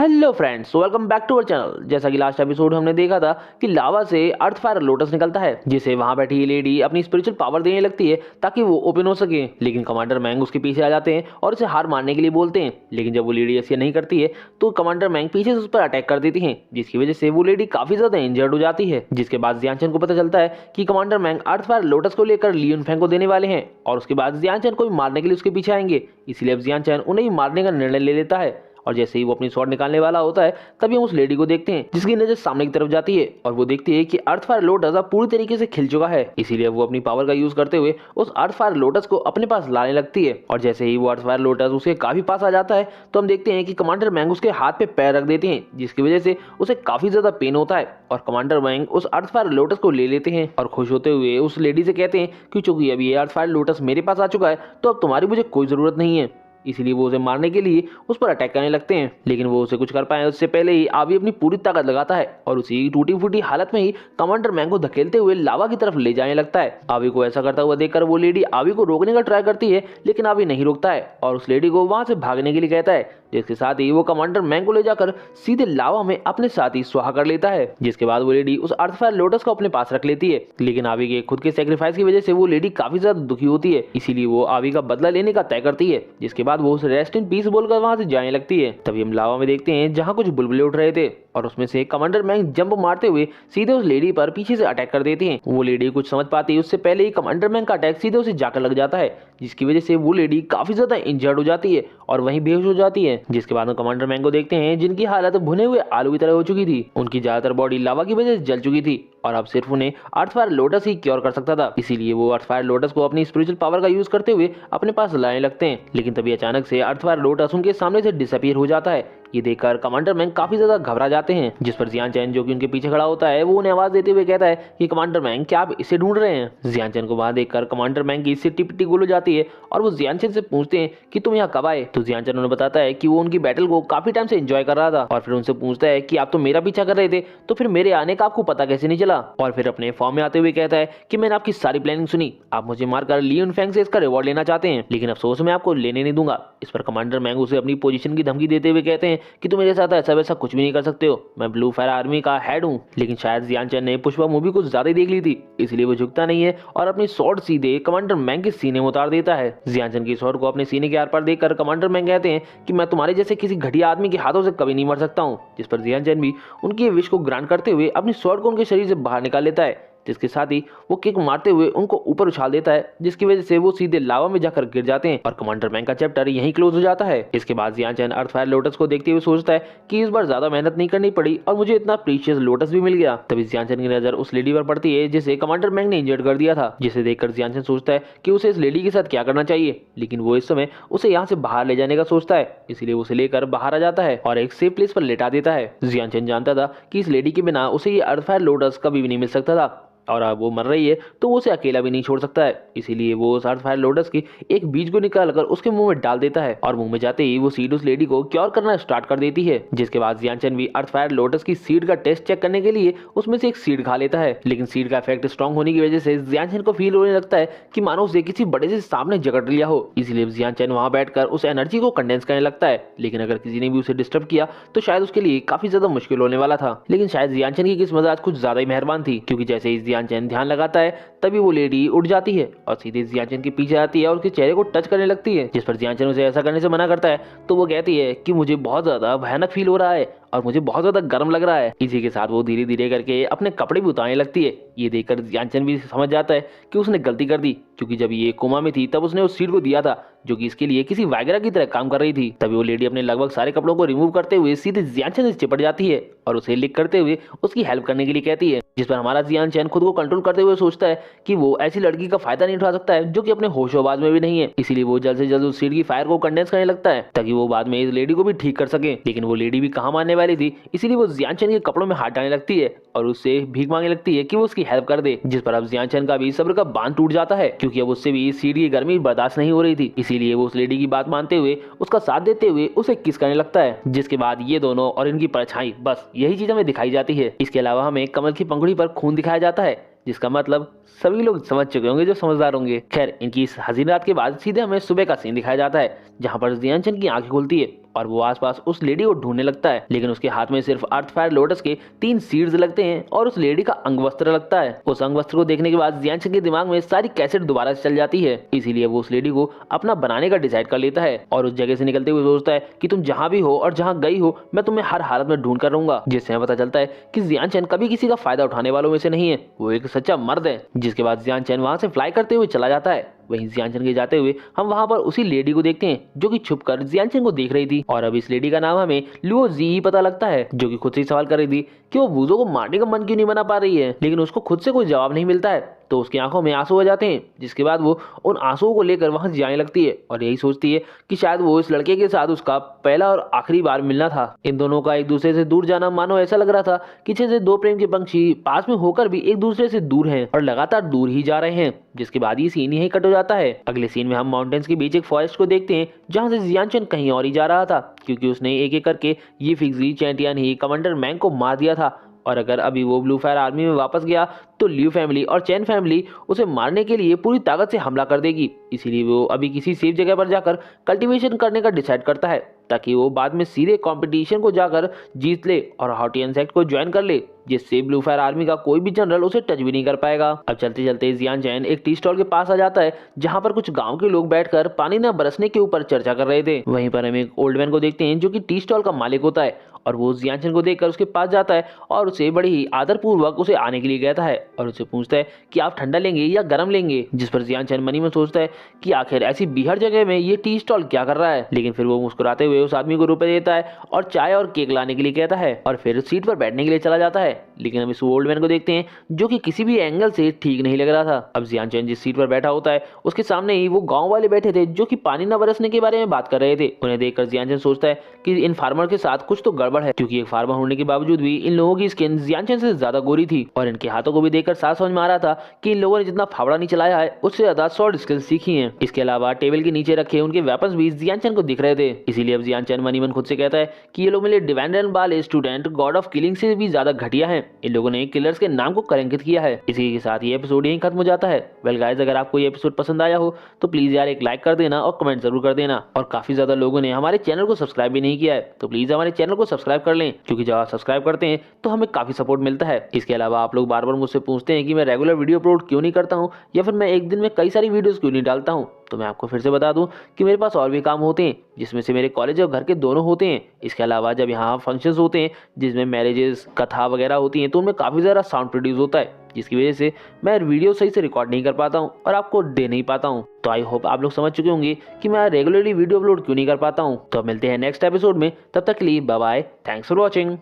Hello friends, welcome back to our channel. जैसा कि last episode हमने देखा था कि लावा से अर्थ फायर लोटस निकलता है, जिसे वहां बैठी ये लेडी अपनी स्पिरिचुअल पावर देने लगती है ताकि वो ओपन हो सके। लेकिन कमांडर मैंग उसके पीछे आ जाते हैं और उसे हार मारने के लिए बोलते हैं। लेकिन जब वो लेडी ऐसी नहीं करती है तो कमांडर मैंग पीछे से उस पर अटैक कर देती है, जिसकी वजह से वो लेडी काफी ज्यादा इंजर्ड हो जाती है। जिसके बाद जियांचन को पता चलता है कि कमांडर मैंग अर्थ फायर लोटस को लेकर लियोन फेंग को देने वाले हैं और उसके बाद जियांचन को भी मारने के लिए उसके पीछे आएंगे। इसलिए अब जियांचन उन्हें ही मारने का निर्णय ले लेता है और जैसे ही वो अपनी स्वॉर्ड निकालने वाला होता है तभी हम उस लेडी को देखते हैं, जिसकी नजर सामने की तरफ जाती है और वो देखती है कि अर्थ फायर लोटस अब पूरी तरीके से खिल चुका है। इसीलिए वो अपनी पावर का यूज करते हुए उस अर्थ फायर लोटस को अपने पास लाने लगती है और जैसे ही वो अर्थ फायर लोटस उसके काफी पास आ जाता है तो हम देखते हैं कि कमांडर मैंग उसके हाथ पे पैर रख देते हैं, जिसकी वजह से उसे काफी ज्यादा पेन होता है और कमांडर मैंग उस अर्थ फायर लोटस को ले लेते हैं और खुश होते हुए उस लेडी से कहते हैं कि चूंकि अब ये अर्थ फायर लोटस मेरे पास आ चुका है तो अब तुम्हारी मुझे कोई जरूरत नहीं है। इसीलिए वो उसे मारने के लिए उस पर अटैक करने लगते हैं, लेकिन वो उसे कुछ कर पाए उससे पहले ही आवी अपनी पूरी ताकत लगाता है और उसी टूटी फूटी हालत में ही कमांडर मैंग को धकेलते हुए लावा की तरफ ले जाने लगता है। आवी को ऐसा करता हुआ देखकर वो लेडी आवी को रोकने का ट्राई करती है, लेकिन आवी नहीं रोकता है और उस लेडी को वहां से भागने के लिए कहता है, जिसके साथ ही वो कमांडर मैंग को ले जाकर सीधे लावा में अपने साथ ही स्वाहा कर लेता है। जिसके बाद वो लेडी उस अर्थ फायर लोटस को अपने पास रख लेती है, लेकिन आवी के खुद के सेक्रीफाइस की वजह से वो लेडी काफी ज्यादा दुखी होती है। इसीलिए वो आवी का बदला लेने का तय करती है, जिसके बाद वो उसे रेस्ट इन पीस बोलकर वहां से जाने लगती है। तभी हम लावा में देखते हैं जहां कुछ बुलबुले उठ रहे थे और उसमें से कमांडर मैंग जंप मारते हुए सीधे उस लेडी पर पीछे से अटैक कर देते हैं। वो लेडी कुछ समझ पाती है उससे पहले ही कमांडर मैंग का अटैक सीधे उसे जाकर लग जाता है, जिसकी वजह से वो लेडी काफी ज्यादा इंजर्ड हो जाती है और वहीं बेहोश हो जाती है। जिसके बाद हम कमांडर मैंग को देखते हैं जिनकी हालत भुने हुए आलू की तरह हो चुकी थी। उनकी ज्यादातर बॉडी लावा की वजह से जल चुकी थी और अब सिर्फ उन्हें अर्थ फायर लोटस ही क्योर कर सकता था। इसीलिए वो अर्थ फायर लोटस को अपनी स्पिरिचुअल पावर का यूज करते हुए अपने पास लाने लगते हैं, लेकिन तभी अचानक से अर्थ फायर लोटस उनके सामने से डिसअपीयर हो जाता है। ये देखकर कमांडर मैंग काफी ज्यादा घबरा जाते हैं, जिस पर जियांचन जो कि उनके पीछे खड़ा होता है वो उन्हें आवाज देते हुए कहता है कि कमांडर मैंग क्या आप इसे ढूंढ रहे हैं। जियांचन को वहां देखकर कमांडर मैंग की सिट्टी पिट्टी गोल हो जाती है और वो जियांचन से पूछते हैं कि तुम यहाँ कब आए। तो जियांचन उन्हें बताता है कि वो उनकी बैटल को काफी टाइम से एंजॉय कर रहा था और फिर उनसे पूछता है कि आप तो मेरा पीछा कर रहे थे तो फिर मेरे आने का आपको पता कैसे नहीं चला। और फिर अपने फॉर्म में आते हुए कहता है कि मैंने आपकी सारी प्लानिंग सुनी, आप मुझे मारकर लियोन फेंग से इसका रिवॉर्ड लेना चाहते हैं, लेकिन अफसोस मैं आपको लेने नहीं दूंगा। इस पर कमांडर मैंग उसे अपनी पोजीशन की धमकी देते हुए कहते हैं कि तुम मेरे साथ ऐसा वैसा कुछ भी नहीं कर सकते हो, मैं ब्लू फायर आर्मी का हेड हूँ। लेकिन शायद जियांचन ने पुष्पा मूवी कुछ ज्यादा ही देख ली थी, इसलिए वो झुकता नहीं है और अपनी स्वॉर्ड सीधे कमांडर मैंग के सीने में उतार देता है। जियांचन की स्वॉर्ड को अपने सीने के आर पार देखकर कमांडर मैंग कहते हैं कि मैं तुम्हारे जैसे किसी घटिया आदमी के हाथों से कभी नहीं मर सकता हूँ। जिस पर जियांचन भी उनकी विश को ग्रांट करते हुए अपनी स्वॉर्ड को उनके शरीर से बाहर निकाल लेता है, जिसके साथ ही वो किक मारते हुए उनको ऊपर उछाल देता है, जिसकी वजह से वो सीधे लावा में जाकर गिर जाते हैं और कमांडर मैंग का चैप्टर यहीं क्लोज हो जाता है। इसके बाद जियांचन अर्थ फायर लोटस को देखते हुए सोचता है कि इस बार ज्यादा मेहनत नहीं करनी पड़ी और मुझे इतना प्रीशियस लोटस भी मिल गया। तभी जियांचन की नजर उस लेडी पर पड़ती है जिसे कमांडर मैंग ने इंजर्ड कर दिया था, जिसे देखकर जियांचन सोचता है कि उसे इस लेडी के साथ क्या करना चाहिए, लेकिन वो इस समय उसे यहाँ से बाहर ले जाने का सोचता है। इसीलिए उसे लेकर बाहर आ जाता है और एक सेफ प्लेस पर लेटा देता है। जियांचन जानता था कि इस लेडी के बिना उसे ये अर्थ फायर लोटस कभी भी नहीं मिल सकता था और अब वो मर रही है तो वो उसे अकेला भी नहीं छोड़ सकता है। इसीलिए वो उस अर्थ फायर लोटस की एक बीज को निकालकर उसके मुंह में डाल देता है और मुंह में जाते ही वो सीड उस लेडी को क्योर करना स्टार्ट कर देती है। जिसके बाद जियांचन भी अर्थ फायर लोटस की सीड का टेस्ट चेक करने के लिए उसमें से एक सीड खा लेता है, लेकिन सीड का इफेक्ट स्ट्रॉन्ग होने की वजह से जियांचन को फील होने लगता है कि मानो उसे किसी बड़े से सांप ने जकड़ लिया हो। इसलिए जियांचन वहां बैठकर उस एनर्जी को कंडेंस करने लगता है, लेकिन अगर किसी ने भी उसे डिस्टर्ब किया तो शायद उसके लिए काफी ज्यादा मुश्किल होने वाला था। लेकिन शायद जियांचन की किस्मत आज कुछ ज्यादा ही मेहरबान थी, क्योंकि जैसे ही जियांचन ध्यान लगाता है तभी वो लेडी उठ जाती है और सीधे जियांचन के पीछे आती है और उसके चेहरे को टच करने लगती है। जिस पर जियांचन उसे ऐसा करने से मना करता है तो वो कहती है कि मुझे बहुत ज्यादा भयानक फील हो रहा है और मुझे बहुत ज्यादा गर्म लग रहा है। इसी के साथ वो धीरे धीरे करके अपने कपड़े भी उतारने लगती है। ये देखकर जियांचन भी समझ जाता है कि उसने गलती कर दी, क्योंकि जब ये कोमा में थी तब उसने उस सीड को दिया था जो कि इसके लिए किसी वाइग्रा की तरह काम कर रही थी। तभी वो लेडी अपने लगभग सारे कपड़ों को रिमूव करते हुए सीधे जियांचन से चिपट जाती है और उसे लिक करते हुए उसकी हेल्प करने के लिए कहती है। जिस पर हमारा जियांचन खुद को कंट्रोल करते हुए सोचता है कि वो ऐसी लड़की का फायदा नहीं उठा सकता है जो कि अपने होशोबाज में भी नहीं है। इसीलिए वो जल्द से जल्द उस सीड की फायर को कंडेंस करने लगता है ताकि वो बाद में इस लेडी को भी ठीक कर सके। लेकिन वो लेडी भी कहाँ मानने वाली थी, इसीलिए वो जियांचन के कपड़ों में हाथ डालने लगती है और उससे भीख मांगने लगती है कि वो उसकी हेल्प कर दे। जिस पर अब जियांचन का भी सब्र का बांध टूट जाता है, क्योंकि अब उससे भी सीड की गर्मी बर्दाश्त नहीं हो रही थी। इसीलिए वो उस लेडी की बात मानते हुए उसका साथ देते हुए उसे किस करने लगता है। जिसके बाद ये दोनों और इनकी परछाई, बस यही चीज हमें दिखाई जाती है। इसके अलावा हमें कमल की पंखुड़ी पर खून दिखाया जाता है, जिसका मतलब सभी लोग समझ चुके होंगे जो समझदार होंगे। खैर, इनकी इस हसीन रात के बाद सीधे हमें सुबह का सीन दिखाया जाता है, जहां पर जियांचन की आंखें खुलती है और वो आसपास उस लेडी को ढूंढने लगता है, लेकिन उसके हाथ में सिर्फ अर्थ फायर लोटस के 3 सीड्स लगते हैं और उस लेडी का अंगवस्त्र लगता है। उस अंगवस्त्र को देखने के बाद जियांग के दिमाग में सारी कैसेट दोबारा से चल जाती है, इसीलिए वो उस लेडी को अपना बनाने का डिसाइड कर लेता है और उस जगह से निकलते हुए सोचता है कि तुम जहां भी हो और जहां गई हो मैं तुम्हें हर हालत में ढूंढ कर रहूंगा। जिससे हमें पता चलता है कि जियांग कभी किसी का फायदा उठाने वालों में से नहीं है, वो एक सच्चा मर्द है। जिसके बाद जियांग वहां से फ्लाई करते हुए चला जाता है। वहीं जियांग के जाते हुए हम वहां पर उसी लेडी को देखते हैं जो कि छुपकर जियांग को देख रही थी, और अब इस लेडी का नाम हमें लुओ जी ही पता लगता है, जो कि खुद से सवाल कर रही थी कि वो वूज़ो को मारने का मन क्यों नहीं बना पा रही है, लेकिन उसको खुद से कोई जवाब नहीं मिलता है। तो उसकी आंखों में आंसू आ जाते हैं, जिसके बाद वो उन आंसुओं को लेकर वहां से जाने लगती है और यही सोचती है कि शायद वो इस लड़के के साथ उसका पहला और आखिरी बार मिलना था। इन दोनों का एक दूसरे से दूर जाना मानो ऐसा लग रहा था कि जैसे दो प्रेम के पंछी पास में होकर भी एक दूसरे से दूर हैं और लगातार दूर ही जा रहे हैं। जिसके बाद ये सीन यही कट हो जाता है। अगले सीन में हम माउंटेन्स के बीच एक फॉरेस्ट को देखते हैं जहां से जियांग कहीं और ही जा रहा था, क्योंकि उसने एक एक करके ये फिक्सी चैंटियन ही कमांडर मैंग को मार दिया था, और अगर अभी वो ब्लू फायर आर्मी में वापस गया तो लियू फैमिली और चैन फैमिली उसे मारने के लिए पूरी ताकत से हमला कर देगी। इसीलिए वो अभी किसी सेफ जगह पर जाकर कल्टीवेशन करने का डिसाइड करता है, ताकि वो बाद में सीधे कंपटीशन को जाकर जीत ले और हॉटी इंसेक्ट को ज्वाइन कर ले, जिससे ब्लू फायर आर्मी का कोई भी जनरल उसे टच भी नहीं कर पाएगा। अब चलते चलते जियांग एक टी स्टॉल के पास आ जाता है जहां पर कुछ गांव के लोग बैठकर पानी न बरसने के ऊपर चर्चा कर रहे थे। वहीं पर हम एक ओल्ड मैन को देखते हैं जो कि टी स्टॉल का मालिक होता है, और वो जियांग को देखकर उसके पास जाता है और उसे बड़ी ही आदरपूर्वक उसे आने के लिए कहता है और उसे पूछता है कि आप ठंडा लेंगे या गर्म लेंगे। जिस पर जियांग मनी में सोचता है कि आखिर ऐसी बीहड़ जगह में ये टी स्टॉल क्या कर रहा है, लेकिन फिर वो मुस्कुराते हुए उस आदमी को रुपए देता है और चाय और केक लाने के लिए कहता है और फिर सीट पर बैठने के लिए चला जाता है। लेकिन हम इस ओल्ड मैन को देखते हैं जो कि किसी भी एंगल से ठीक नहीं लग रहा था। अब जियांग जिस सीट पर बैठा होता है उसके सामने ही वो गाँव वाले बैठे थे जो कि पानी न बरसने के बारे में बात कर रहे थे। उन्हें देखकर जियांग सोचता है कि इन फार्मर के साथ कुछ तो गड़बड़ है, क्योंकि एक फार्मर होने के बावजूद भी इन लोगों की स्किन जियांग से ज्यादा गोरी थी, और इनके हाथों को भी देखकर साफ समझ में आ रहा था कि इन लोगों ने जितना फावड़ा नहीं चलाया है उससे ज्यादा शॉर्ट स्किल्स सीखी हैं। इसके अलावा टेबल के नीचे रखे उनके वेपन्स भी जियांग को दिख रहे थे। इसीलिए अब जियांग मन ही मन खुद से कहता है कि ये लोग मेरे डिवेंडन वाले स्टूडेंट गॉड ऑफ किलिंग से भी ज्यादा घटिया हैं। इन लोगों ने किलर्स के नाम को कलंकित किया है। इसी के साथ ये एपिसोड यहीं खत्म हो जाता है। वेल गाइस, अगर आपको ये एपिसोड पसंद आया हो तो प्लीज यार एक लाइक कर देना और कमेंट जरूर कर देना, और काफी ज्यादा लोगों ने हमारे चैनल को सब्सक्राइब भी नहीं किया है तो प्लीज हमारे चैनल को सब्सक्राइब कर लें, क्योंकि जब आप सब्सक्राइब करते हैं तो हमें काफी सपोर्ट मिलता है। इसके अलावा आप लोग बार बार मुझसे पूछते हैं कि मैं रेगुलर वीडियो अपलोड क्यों नहीं करता हूँ, या फिर मैं एक दिन में कई सारी वीडियोस क्यों नहीं डालता हूँ, तो मैं आपको फिर से बता दूं कि मेरे पास और भी काम होते हैं, जिसमें से मेरे कॉलेज और घर के दोनों होते हैं। इसके अलावा जब यहाँ फंक्शंस होते हैं जिसमें मैरिजेस कथा वगैरह होती हैं तो उनमें काफ़ी ज़्यादा साउंड प्रोड्यूस होता है, जिसकी वजह से मैं वीडियो सही से रिकॉर्ड नहीं कर पाता हूँ और आपको दे नहीं पाता हूँ। तो आई होप आप लोग समझ चुके होंगे कि मैं रेगुलरली वीडियो अपलोड क्यों नहीं कर पाता हूँ। तो अब मिलते हैं नेक्स्ट एपिसोड में, तब तक के लिए bye bye, thanks for watching.